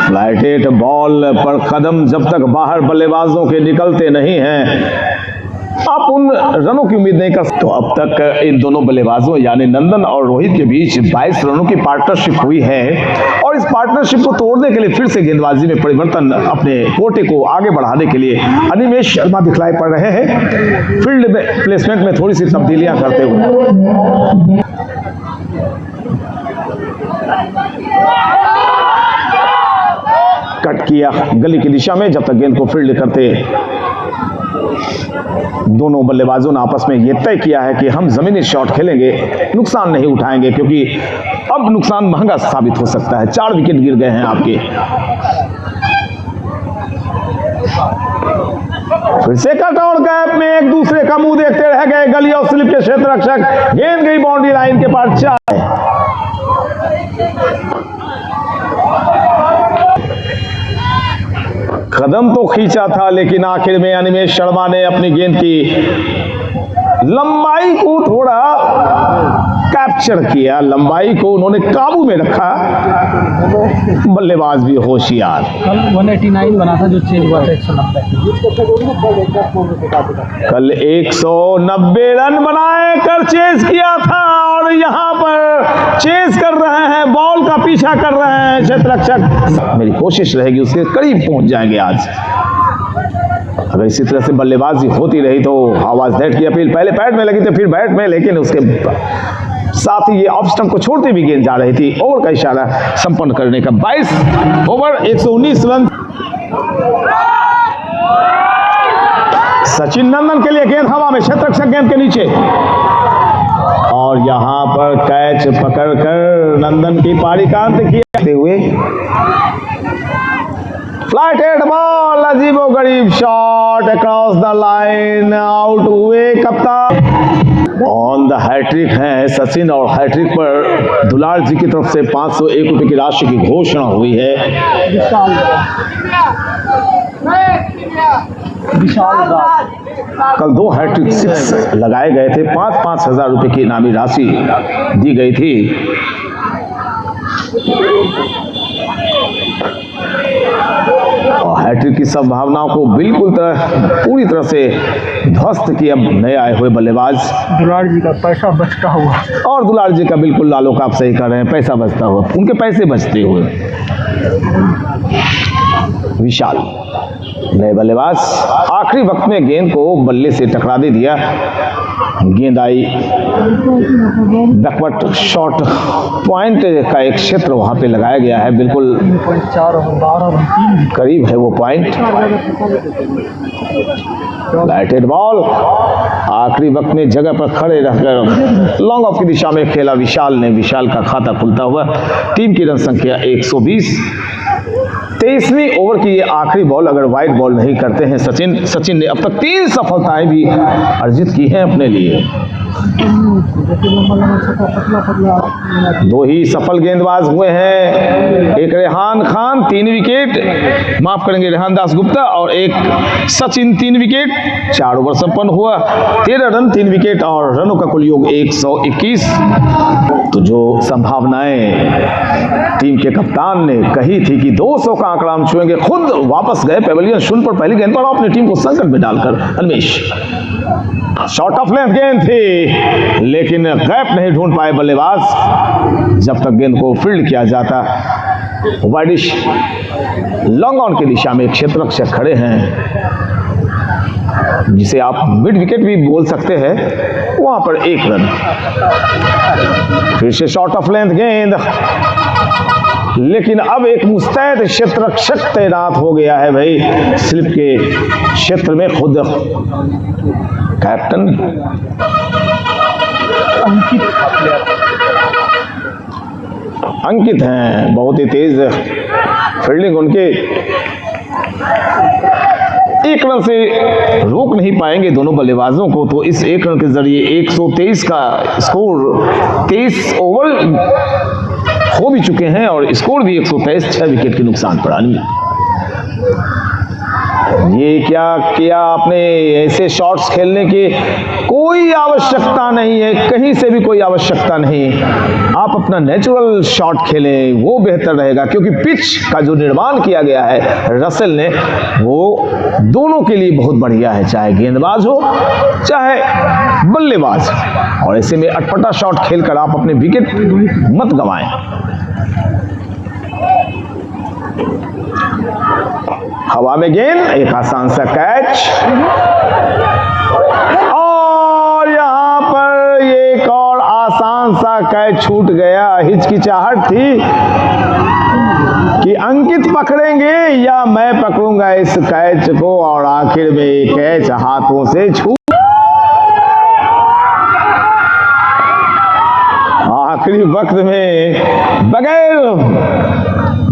फ्लाइटेड बॉल पर कदम जब तक बाहर बल्लेबाजों के निकलते नहीं हैं, आप उन रनों की उम्मीद नहीं कर सकते। तो अब तक इन दोनों बल्लेबाजों यानी नंदन और रोहित के बीच 22 रनों की पार्टनरशिप हुई है और इस पार्टनरशिप को तोड़ने के लिए फिर से गेंदबाजी में परिवर्तन, अपने कोटे को आगे बढ़ाने के लिए अनिमेश शर्मा दिखलाई पड़ रहे हैं। फील्ड में प्लेसमेंट में थोड़ी सी तब्दीलियां करते हुए। कट किया गली की दिशा में, जब तक गेंद को फील्ड करते दोनों बल्लेबाजों ने आपस में यह तय किया है कि हम जमीनी शॉट खेलेंगे, नुकसान नहीं उठाएंगे, क्योंकि अब नुकसान महंगा साबित हो सकता है। 4 विकेट गिर गए हैं आपके। फिर से कट और गैप में एक दूसरे का मुंह देखते रह गए गली और स्लिप के क्षेत्ररक्षक। गेंद गई बाउंड्री लाइन के पार। 4 कदम तो खींचा था, लेकिन आखिर में अनिमेश शर्मा ने अपनी गेंद की लंबाई को थोड़ा कैप्चर किया, लंबाई को उन्होंने काबू में रखा। बल्लेबाज भी होशियार। कल 189 बना था जो चेंज हुआ था 190। कल 190 रन बनाए कर चेज किया था और यहां पर चेज कर रहे हैं, बॉल का पीछा कर रहे हैं क्षेत्ररक्षक। मेरी कोशिश रहेगी उसके करीब पहुंच जाएंगे आज। अगर इसी तरह से बल्लेबाजी होती रही तो आवाज दैट की अपील पहले पैड में लगी तो फिर बैट में, लेकिन उसके साथ ही ये ऑफ स्टंप को छोड़ते भी गेंद जा रही थी। ओवर का इशारा संपन्न करने का। 22 ओवर 119 रन। सचिन नंदन के लिए गेंद हवा में, क्षेत्ररक्षक गेंद के नीचे और यहां पर कैच पकड़कर नंदन की पारी का अंत किया हुए। फ्लाइटेड बॉल, अजीबो गरीब shot across the line, out हुए कप्तान। ऑन द हैट्रिक हैं सचिन और हैट्रिक पर दुलार जी की तरफ से 501 रुपए की राशि की घोषणा हुई है। कल 2 हैट्रिक 6 लगाए गए थे, 5-5 हजार रुपए की इनामी राशि दी गई थी। और हैट्रिक की संभावनाओं को बिल्कुल पूरी तरह से ध्वस्त किया नए आए हुए बल्लेबाज दुलार जी का पैसा बचता हुआ। और दुलार जी का बिल्कुल लालोक आप सही कर रहे हैं, पैसा बचता हुआ, उनके पैसे बचते हुए। विशाल नए बल्लेबाज आखिरी वक्त में गेंद को बल्ले से टकरा दे दिया। गेंद आई, बैकवर्ड शॉट पॉइंट का एक क्षेत्र वहां पे लगाया गया है, बिल्कुल 4 ओवर 12 रन 3 करीब है वो पॉइंट। लाइटेड बॉल, आखिरी वक्त में जगह पर खड़े रहकर लॉन्ग ऑफ की दिशा में खेला विशाल ने। विशाल का खाता खुलता हुआ, टीम की रन संख्या 120। 23वीं ओवर की ये आखिरी बॉल, अगर वाइड बॉल नहीं करते हैं सचिन ने अब तक 3 सफलताएं भी अर्जित की हैं अपने लिए। 2 ही सफल गेंदबाज हुए हैं, एक रेहान खान 3 विकेट, माफ करेंगे रेहान दास गुप्ता, और एक सचिन 3 विकेट। 4 ओवर संपन्न हुआ, 13 रन 3 विकेट और रनों का कुल योग 121। तो जो संभावनाएं टीम के कप्तान ने कही थी कि 200 का आंकड़ा हम छुएंगे, खुद वापस गए पेवेलियन शून्य पर पहली गेंद पर अपनी टीम को संकट में डालकर। अनमेश शॉर्ट ऑफ लेंथ गेंद थी, लेकिन गैप नहीं ढूंढ पाए बल्लेबाज जब तक गेंद को फील्ड किया जाता। वाइडिश लॉन्ग ऑन की दिशा में एक क्षेत्ररक्षक खड़े हैं, जिसे आप मिड विकेट भी बोल सकते हैं, वहां पर 1 रन। फिर से शॉर्ट ऑफ लेंथ गेंद, लेकिन अब एक मुस्तैद क्षेत्ररक्षक तैनात हो गया है भाई स्लिप के क्षेत्र में, खुद कैप्टन अंकित हैं, बहुत ही तेज फील्डिंग उनके। 1 रन से रोक नहीं पाएंगे दोनों बल्लेबाजों को, तो इस 1 रन के जरिए 123 का स्कोर, 23 ओवर हो भी चुके हैं और स्कोर भी 123, 6 विकेट के नुकसान पर। ये क्या किया आपने, ऐसे शॉट्स खेलने की कोई आवश्यकता नहीं है, कहीं से भी कोई आवश्यकता नहीं। आप अपना नेचुरल शॉट खेलें, वो बेहतर रहेगा, क्योंकि पिच का जो निर्माण किया गया है रसेल ने, वो दोनों के लिए बहुत बढ़िया है, चाहे गेंदबाज हो चाहे बल्लेबाज। और ऐसे में अटपटा शॉट खेलकर आप अपने विकेट मत गंवाएं। हवा में गेंद, एक आसान सा कैच, और यहां पर एक और आसान सा कैच छूट गया। हिचकिचाहट थी कि अंकित पकड़ेंगे या मैं पकड़ूंगा इस कैच को, और आखिर में कैच हाथों से छूट। आखिरी वक्त में बगैर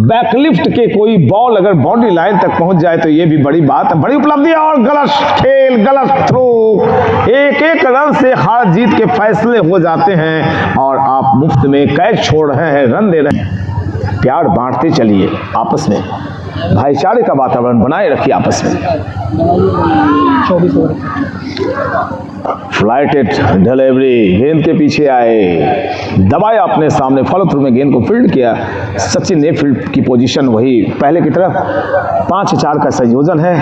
बैकलिफ्ट के कोई बॉल अगर बाउंड्री लाइन तक पहुंच जाए तो ये भी बड़ी बात है, बड़ी उपलब्धि है। और गलत खेल, गलत थ्रो, एक रन से हार जीत के फैसले हो जाते हैं और आप मुफ्त में कैच छोड़ रहे हैं, रन दे रहे हैं। प्यार बांटते चलिए आपस में, भाईचारे का वातावरण बनाए रखिए आपस में। 24 ओवर फ्लाइटेड डिलीवरी, गेंद के पीछे आए, दबाया अपने सामने, फॉलो थ्रू में गेंद को फील्ड किया। सचिन ने फील्ड की पोजीशन वही पहले की तरफ, 5-4 का संयोजन है।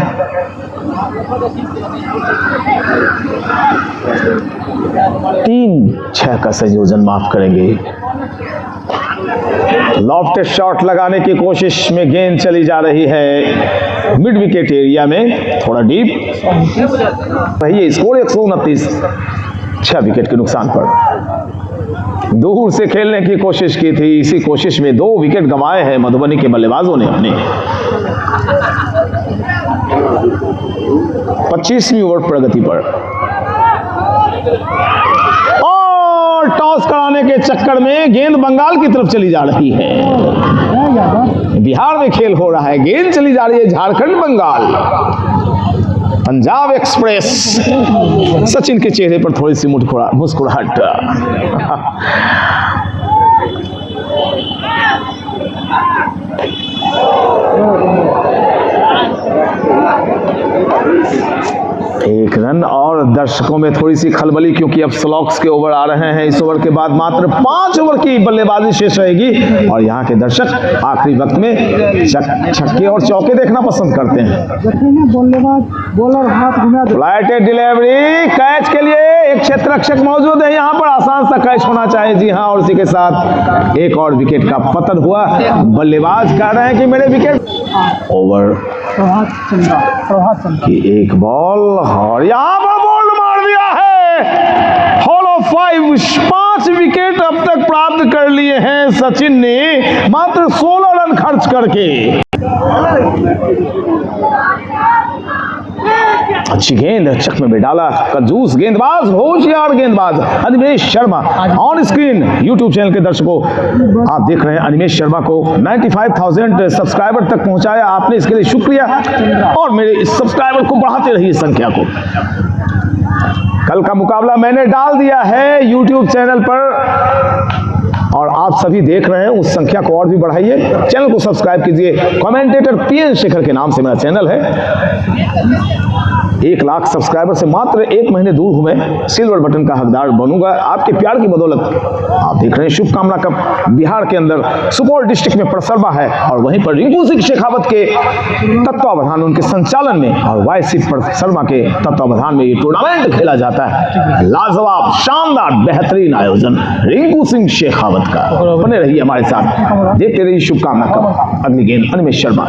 तीन 6 का संयोजन, माफ करेंगे। लॉफ्टेड शॉट लगाने की कोशिश में गेंद चली जा रही है मिड विकेट एरिया में, थोड़ा डीप। ये स्कोर 129, 6 विकेट के नुकसान पर। दूर से खेलने की कोशिश की थी, इसी कोशिश में 2 विकेट गंवाए हैं मधुबनी के बल्लेबाजों ने अपने। 25वीं ओवर प्रगति पर, और टॉस कराने के चक्कर में गेंद बंगाल की तरफ चली जा रही है। बिहार में खेल हो रहा है, गेंद चली जा रही है झारखंड बंगाल। पंजाब एक्सप्रेस, सचिन के चेहरे पर थोड़ी सी मुस्कुराहट। एक रन, और दर्शकों में थोड़ी सी खलबली, क्योंकि अब स्लॉक्स के ओवर आ रहे हैं। इस ओवर के बाद मात्र 5 ओवर की बल्लेबाजी शेष रहेगी और यहाँ के दर्शक आखिरी वक्त में छक्के और चौके देखना पसंद करते हैं। बॉलर हाथ घुमा दे। फ्लाइटेड डिलीवरी, कैच के लिए एक क्षेत्ररक्षक मौजूद है यहाँ पर, आसान सा कैच होना चाहिए। जी हाँ, और इसी के साथ एक और विकेट का पतन हुआ। बल्लेबाज कह रहे हैं कि मेरे विकेट। ओवर प्रभात चंद्र की एक बॉल, और यहाँ पर बॉल मार दिया है 5 विकेट अब तक प्राप्त कर लिए हैं सचिन ने मात्र 16 रन खर्च करके। अच्छी गेंद चकमे में डाला, कंजूस गेंदबाज, होशियार गेंदबाज Animesh Sharma. On screen YouTube channel के दर्शकों, आप देख रहे हैं अनिमेष शर्मा को 95,000 सब्सक्राइबर तक पहुंचाया आपने, इसके लिए शुक्रिया। और मेरे इस सब्सक्राइबर को बढ़ाते रहिए संख्या को। कल का मुकाबला मैंने डाल दिया है यूट्यूब चैनल पर और आप सभी देख रहे हैं, उस संख्या को और भी बढ़ाइए। चैनल को सब्सक्राइब कीजिए। कमेंटेटर पीएन शेखर के नाम से मेरा चैनल है। 1 लाख सब्सक्राइबर से मात्र 1 महीने दूर हूं मैं, सिल्वर बटन का हकदार बनूंगा आपके प्यार की बदौलत। आप देख रहे हैं शुभकामना कप बिहार के अंदर सुपौल डिस्ट्रिक्ट में प्रसरवा है और वहीं पर रिंकू सिंह शेखावत के तत्वावधान, उनके संचालन में और वाइस प्रसरवा के तत्वावधान में ये टूर्नामेंट खेला जाता है। लाजवाब, शानदार, बेहतरीन आयोजन रिंकू सिंह शेखावत का। बने रहिए हमारे साथ, देखते रहिए शुभकामना कप। अगली गेंद अनिमेष शर्मा।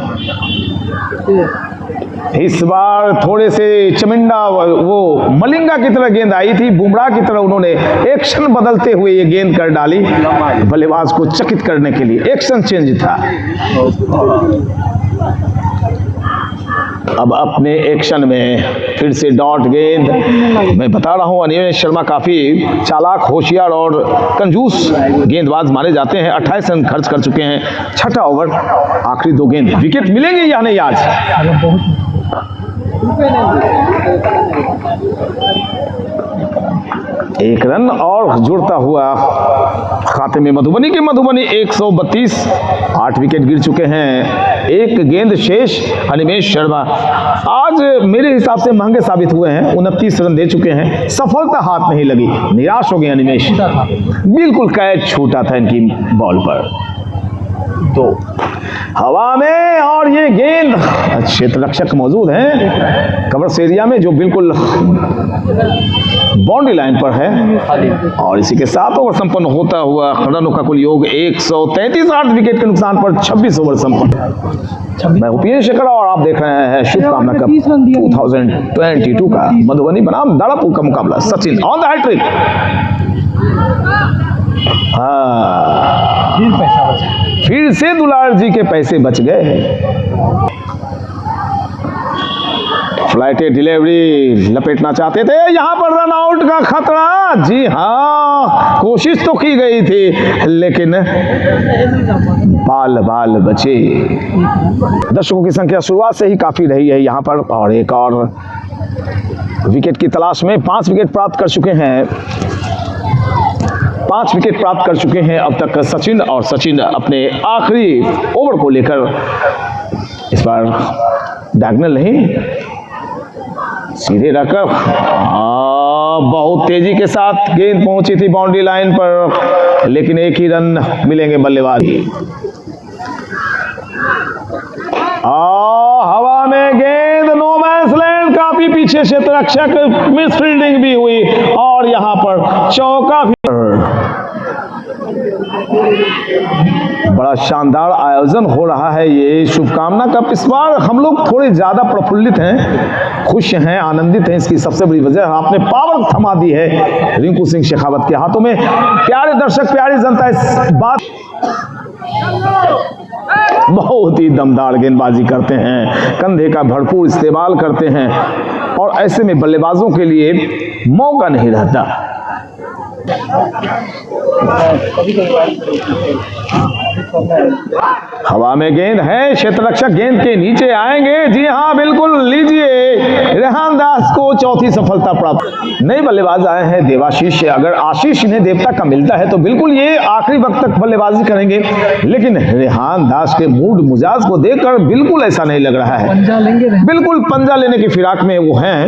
इस बार थोड़े से चमिंडा, वो मलिंगा की तरह गेंद आई थी, बुमराह की तरह उन्होंने एक्शन बदलते हुए ये गेंद कर डाली, बल्लेबाज को चकित करने के लिए एक्शन चेंज था। अब अपने एक्शन में फिर से डॉट गेंद। मैं बता रहा हूं अनिमेष शर्मा काफी चालाक, होशियार और कंजूस गेंदबाज माने जाते हैं। 28 रन खर्च कर चुके हैं। 6ठा ओवर, आखिरी 2 गेंद, विकेट मिलेंगे या नहीं आज? एक रन और जुड़ता हुआ खाते में मधुबनी के मधुबनी 132, 8 विकेट गिर चुके हैं। 1 गेंद शेष। अनिमेष शर्मा आज मेरे हिसाब से महंगे साबित हुए हैं। 29 रन दे चुके हैं, सफलता हाथ नहीं लगी, निराश हो गए अनिमेष। बिल्कुल कैच छूटा था इनकी बॉल पर। तो हवा में और ये गेंद, क्षेत्र रक्षक मौजूद हैं कवर्स एरिया में जो बिल्कुल बाउंड्री लाइन पर है। और इसी के साथ ओवर संपन्न होता हुआ रनों का कुल योग 133, 8 विकेट के नुकसान पर 26 ओवर संपन्न। मैं पीएन शेखर और आप देख रहे हैं शुभकामना कप 2022 का मधुबनी बनाम दाड़ापुर का मुकाबला। Sachin on the hattrick. फिर से दुलार जी के पैसे बच गए। फ्लाइटे डिलीवरी लपेटना चाहते थे, यहां पर रन आउट का खतरा। जी हां, कोशिश तो की गई थी लेकिन बाल बचे। दर्शकों की संख्या शुरुआत से ही काफी रही है यहां पर और एक और विकेट की तलाश में 5 विकेट प्राप्त कर चुके हैं। 5 विकेट प्राप्त कर चुके हैं अब तक सचिन। और सचिन अपने आखिरी ओवर को लेकर इस बार डायगोनल नहीं, सीधे रखकर बहुत तेजी के साथ गेंद पहुंची थी बाउंड्री लाइन पर, लेकिन 1 ही रन मिलेंगे बल्लेबाज। हवा में गेंद, नो मैंस लैंड, काफी पीछे क्षेत्र रक्षक, मिस फील्डिंग भी हुई और यहां पर चौका भी। बड़ा शानदार आयोजन हो रहा है ये शुभकामना कप। इस बार हम लोग थोड़े ज्यादा प्रफुल्लित हैं, खुश हैं, आनंदित हैं। इसकी सबसे बड़ी वजह आपने पावर थमा दी है रिंकू सिंह शेखावत के हाथों में। प्यारे दर्शक, प्यारी जनता, इस बात बहुत ही दमदार गेंदबाजी करते हैं, कंधे का भरपूर इस्तेमाल करते हैं और ऐसे में बल्लेबाजों के लिए मौका नहीं रहता। हवा में गेंद है, क्षेत्र रक्षक गेंद के नीचे आएंगे। जी हां, बिल्कुल, लीजिए, रेहान दास को चौथी सफलता प्राप्त। नए बल्लेबाज आए हैं देवाशीष। अगर आशीष इन्हें देवता का मिलता है तो बिल्कुल ये आखिरी वक्त तक बल्लेबाजी करेंगे, लेकिन रेहान दास के मूड मिजाज को देखकर बिल्कुल ऐसा नहीं लग रहा है। बिल्कुल पंजा लेने की फिराक में वो हैं।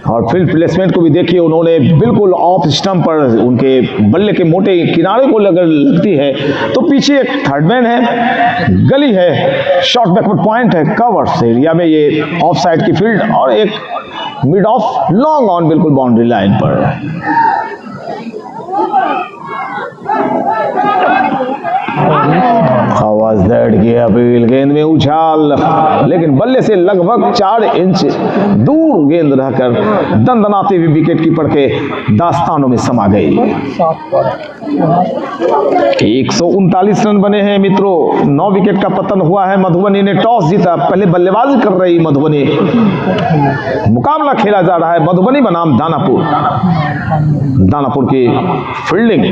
और फील्ड प्लेसमेंट को भी देखिए, उन्होंने बिल्कुल ऑफ स्टंप पर उनके बल्ले के मोटे किनारे को लगती है। तो पीछे एक थर्डमैन है, गली है, शॉर्ट बैकवर्ड पॉइंट है, कवर्स एरिया में ये ऑफ साइड की फील्ड और एक मिड ऑफ लॉन्ग ऑन बिल्कुल बाउंड्री लाइन पर। हाउ वाज दैट की अपील। गेंद में उछाल, लेकिन बल्ले से लगभग 4 इंच दूर गेंद रहकर दंदनाते हुए विकेट कीपर के दास्तानों में समा गई। 139 रन बने हैं मित्रों। 9 विकेट का पतन हुआ है। मधुबनी ने टॉस जीता, पहले बल्लेबाजी कर रही मधुबनी। मुकाबला खेला जा रहा है मधुबनी बनाम दानापुर। दानापुर की फील्डिंग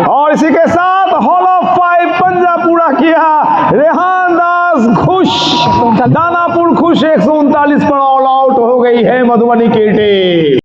और इसी के साथ हॉल ऑफ 5 पंजा पूरा किया रेहान दास खुश, दानापुर खुश। 139 पर ऑल आउट हो गई है मधुबनी की टीम।